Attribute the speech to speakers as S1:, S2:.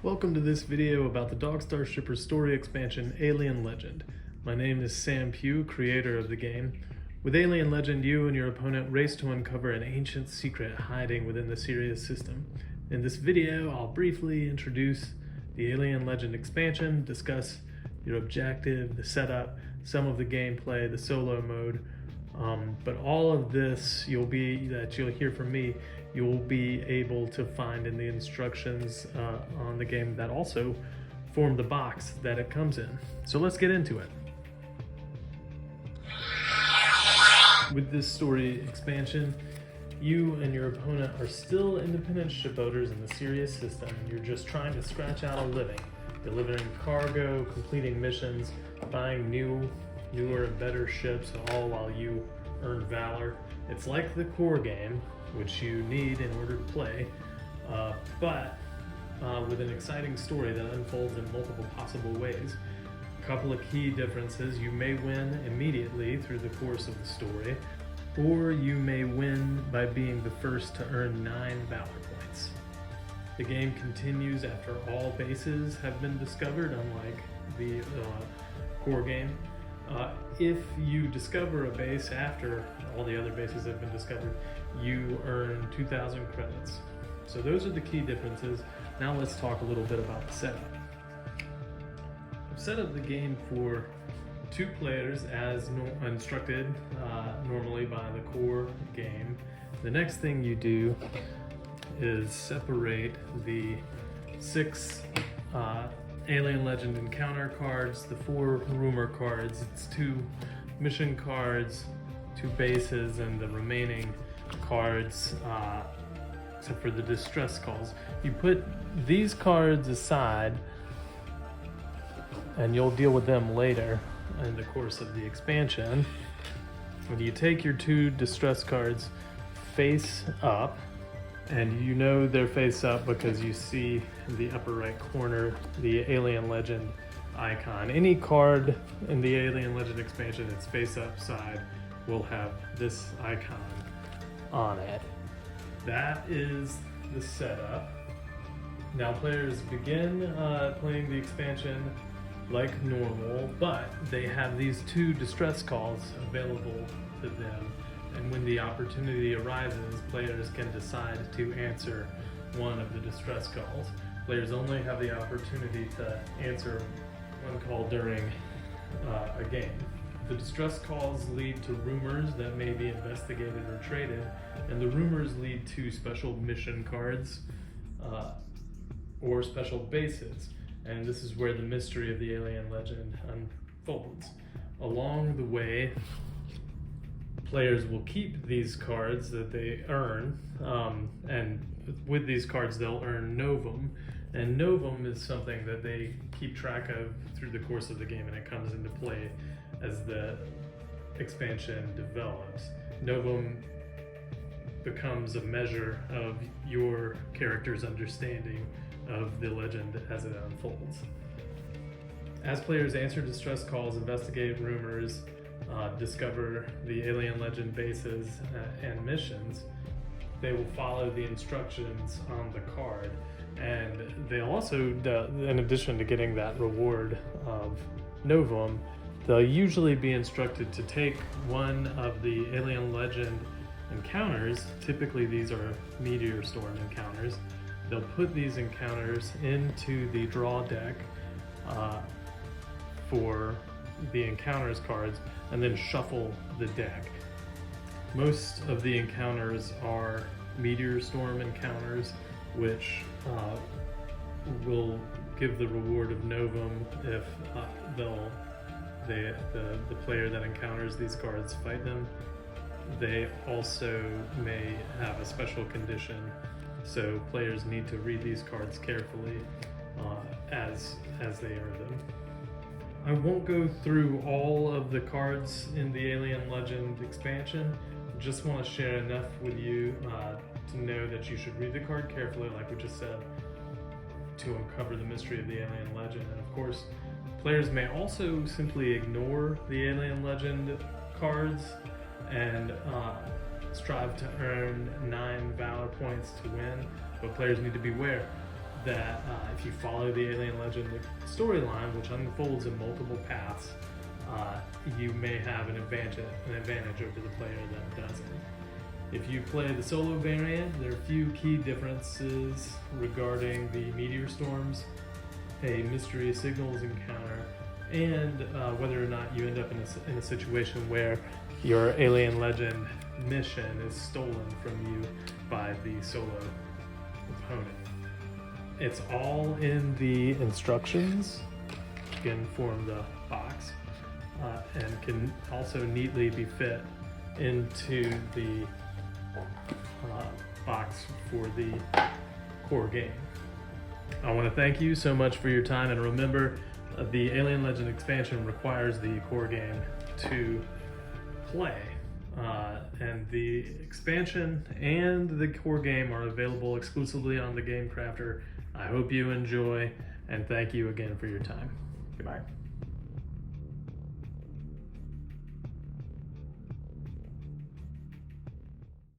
S1: Welcome to this video about the Dog Starshipper story expansion Alien Legend. My name is Sam Pugh, creator of the game. With Alien Legend, you and your opponent race to uncover an ancient secret hiding within the Sirius system. In this video, I'll briefly introduce the Alien Legend expansion, discuss your objective, the setup, some of the gameplay, the solo mode, but all of this you'll hear from me, you'll be able to find in the instructions on the game that also form the box that it comes in. So let's get into it. With this story expansion, you and your opponent are still independent ship owners in the Sirius system, and you're just trying to scratch out a living, delivering cargo, completing missions, buying newer and better ships, all while you earn valor. It's like the core game, which you need in order to play, but with an exciting story that unfolds in multiple possible ways. A couple of key differences: you may win immediately through the course of the story, or you may win by being the first to earn 9 valor points. The game continues after all bases have been discovered, unlike the core game. If you discover a base after all the other bases have been discovered, you earn 2,000 credits. So those are the key differences. Now let's talk a little bit about the setup. I've set up the game for 2 players as instructed normally by the core game. The next thing you do is separate the 6 Alien Legend encounter cards, the 4 rumor cards. It's 2 mission cards, 2 bases, and the remaining cards, except for the distress calls. You put these cards aside, and you'll deal with them later in the course of the expansion. When you take your 2 distress cards face up, and you know they're face up because you see in the upper right corner the Alien Legend icon. Any card in the Alien Legend expansion that's face up side will have this icon on it. That is the setup. Now players begin playing the expansion like normal, but they have these 2 distress calls available to them. And when the opportunity arises, players can decide to answer one of the distress calls. Players only have the opportunity to answer one call during a game. The distress calls lead to rumors that may be investigated or traded, and the rumors lead to special mission cards or special bases. And this is where the mystery of the Alien Legend unfolds. Along the way, players will keep these cards that they earn, and with these cards they'll earn Novum, and Novum is something that they keep track of through the course of the game, and it comes into play as the expansion develops. Novum becomes a measure of your character's understanding of the legend as it unfolds. As players answer distress calls, investigate rumors, discover the Alien Legend bases and missions, they will follow the instructions on the card, and they also, in addition to getting that reward of Novum, they'll usually be instructed to take one of the Alien Legend encounters. Typically these are Meteor Storm encounters. They'll put these encounters into the draw deck for the encounters cards, and then shuffle the deck. Most of the encounters are Meteor Storm encounters, which will give the reward of Novum if the player that encounters these cards fight them. They also may have a special condition, so players need to read these cards carefully as they earn them. I won't go through all of the cards in the Alien Legend expansion. I just want to share enough with you to know that you should read the card carefully, like we just said, to uncover the mystery of the Alien Legend. And of course, players may also simply ignore the Alien Legend cards and strive to earn 9 valor points to win, but players need to beware. that if you follow the Alien Legend storyline, which unfolds in multiple paths, you may have an advantage over the player that doesn't. If you play the solo variant, there are a few key differences regarding the meteor storms, a mystery signals encounter, and whether or not you end up in a situation where your Alien Legend mission is stolen from you by the solo opponent. It's all in the instructions, which can form the box, and can also neatly be fit into the box for the core game. I want to thank you so much for your time, and remember, the Alien Legend expansion requires the core game to play. And the expansion and the core game are available exclusively on the Game Crafter. I hope you enjoy, and thank you again for your time. Goodbye.